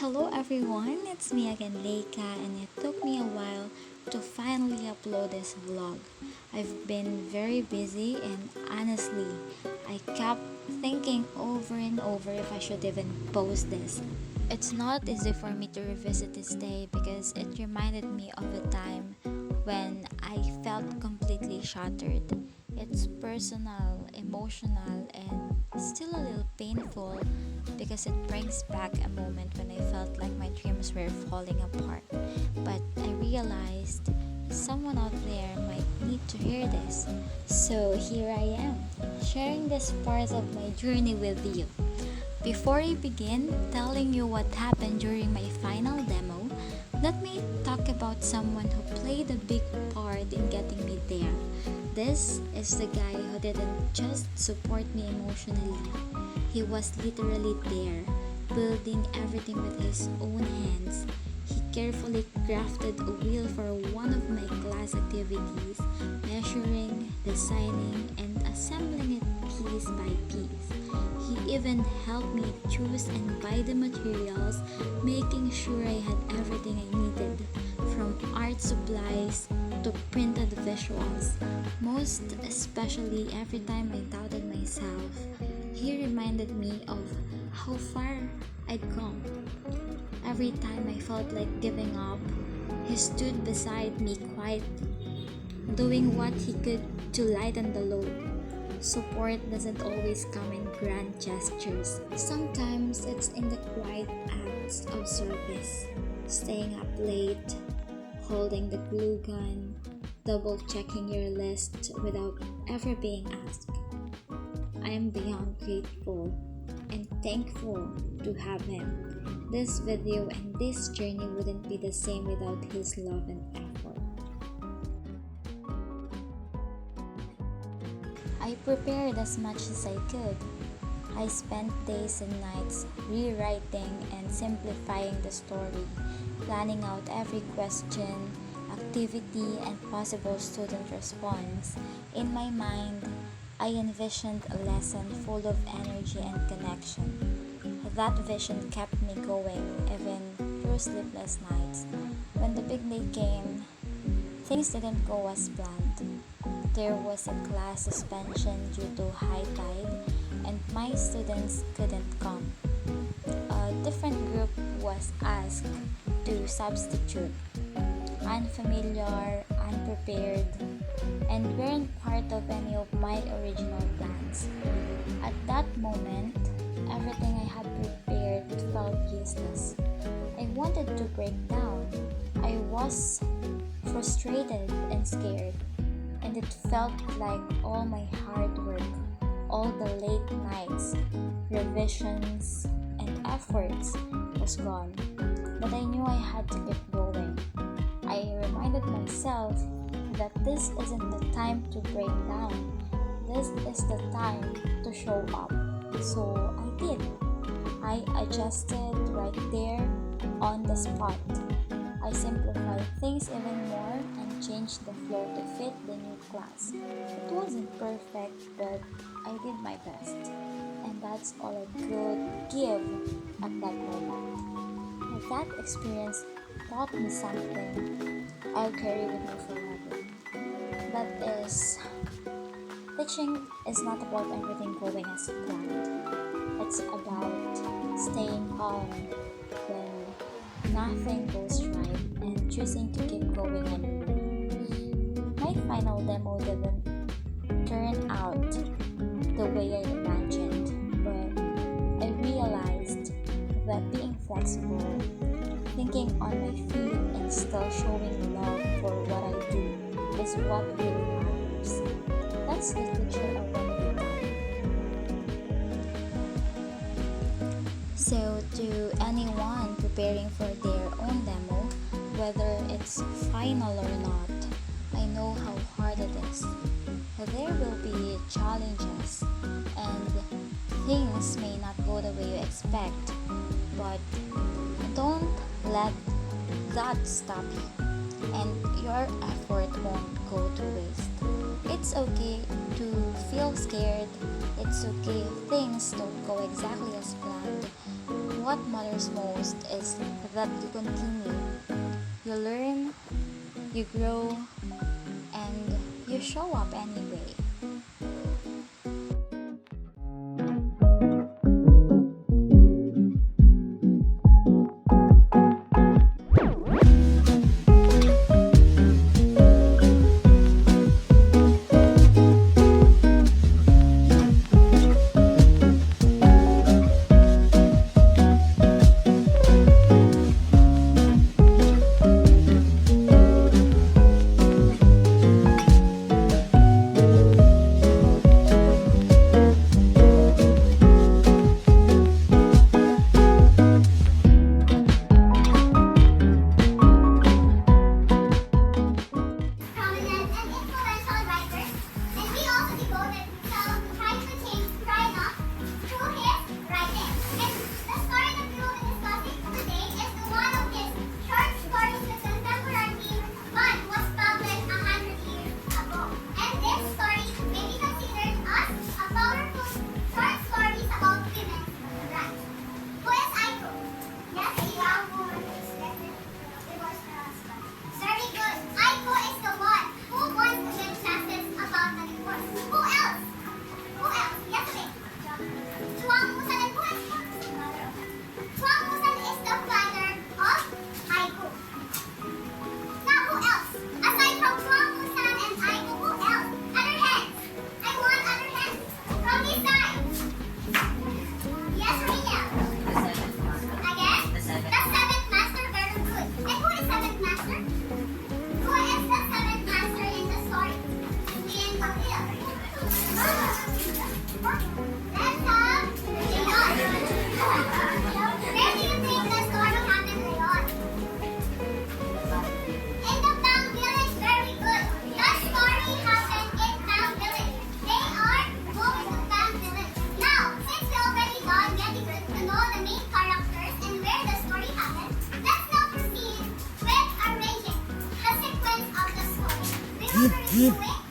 Hello everyone, it's me again, Leika, and it took me a while to finally upload this vlog. I've been very busy, and honestly, I kept thinking over and over if I should even post this. It's not easy for me to revisit this day because it reminded me of a time when I felt completely shattered. It's personal, emotional, and still a little painful because it brings back a moment when I felt like my dreams were falling apart. But I realized someone out there might need to hear this. So here I am, sharing this part of my journey with you. Before I begin telling you what happened during my final demo, let me talk about someone who played a big part in getting me there. This is the guy who didn't just support me emotionally, he was literally there, building everything with his own hands. He carefully crafted a wheel for one of my class activities, measuring, designing, and assembling it piece by piece. He even helped me choose and buy the materials, making sure I had everything I needed, from art supplies to printed visuals. Most especially every time I doubted myself, he reminded me of how far I'd come. Every time I felt like giving up, he stood beside me quietly, doing what he could to lighten the load. Support doesn't always come in grand gestures. Sometimes it's in the quiet acts of service. Staying up late, holding the glue gun, double checking your list without ever being asked. I am beyond grateful and thankful to have him. This video and this journey wouldn't be the same without his love and effort. I prepared as much as I could. I spent days and nights rewriting and simplifying the story, planning out every question, activity, and possible student response. In my mind, I envisioned a lesson full of energy and connection. That vision kept me going even through sleepless nights. When the big day came, things didn't go as planned. There was a class suspension due to high tide, and my students couldn't come. A different group was asked to substitute. Unfamiliar, unprepared, and weren't part of any of my original plans. At that moment, everything I had prepared felt useless. I wanted to break down. I was frustrated and scared, and it felt like all my hard work, all the late nights, revisions, and efforts was gone. But I knew I had to keep going. I reminded myself that this isn't the time to break down. This is the time to show up. So I did. I adjusted right there on the spot. I simplified things even more and changed the flow to fit the new class. It wasn't perfect, but I did my best. And that's all I could give at that moment. That experience taught me something I'll carry with me forever. That is, teaching is not about everything going as planned. It's about staying calm when nothing goes right and choosing to keep going anyway. My final demo didn't turn out the way I imagined, but I realized that being flexible, thinking on my feet, and still showing love for what I do is what really matters. That's the picture of what we done. So, to anyone preparing for their own demo, whether it's final or not, I know how hard it is. There will be challenges, and things may not go the way you expect, but don't let that stop you, and your effort won't go to waste. It's okay to feel scared. It's okay if things don't go exactly as planned. what matters most is that you continue. You learn, you grow, and you show up anyway. Prominent and influential writers, and he also devoted himself to trying to change China through his writing. And the story that we will be discussing today is the one of his short stories with contemporary theme. One was published 100 years ago. And this story may be considered as a powerful short stories about women's rights. Who is Aiko? Yes, a young woman who is divorced her husband. Very good. Aiko is the one who wants to get justice about the divorce. Who else? Who else? Yes, okay. Chuang Musan, and who is Chuang Musan is the father of Aiko. Now, who else? Aside from Chuang Musan and Aiko, who else? Other hands. I want other hands. From this side. Yes, Rina. Again? The seventh master, very good. And who is seventh master? Who is the seventh master in the story? In the film. Let's have Leon. Where do you think the story happened, Leon? In the Bang Village, very good. The story happened in Bang Village. They are going to Bang Village. Now, since we already done getting to know the main characters and where the story happened, let's now proceed with arranging the sequence of the story. We will be reviewing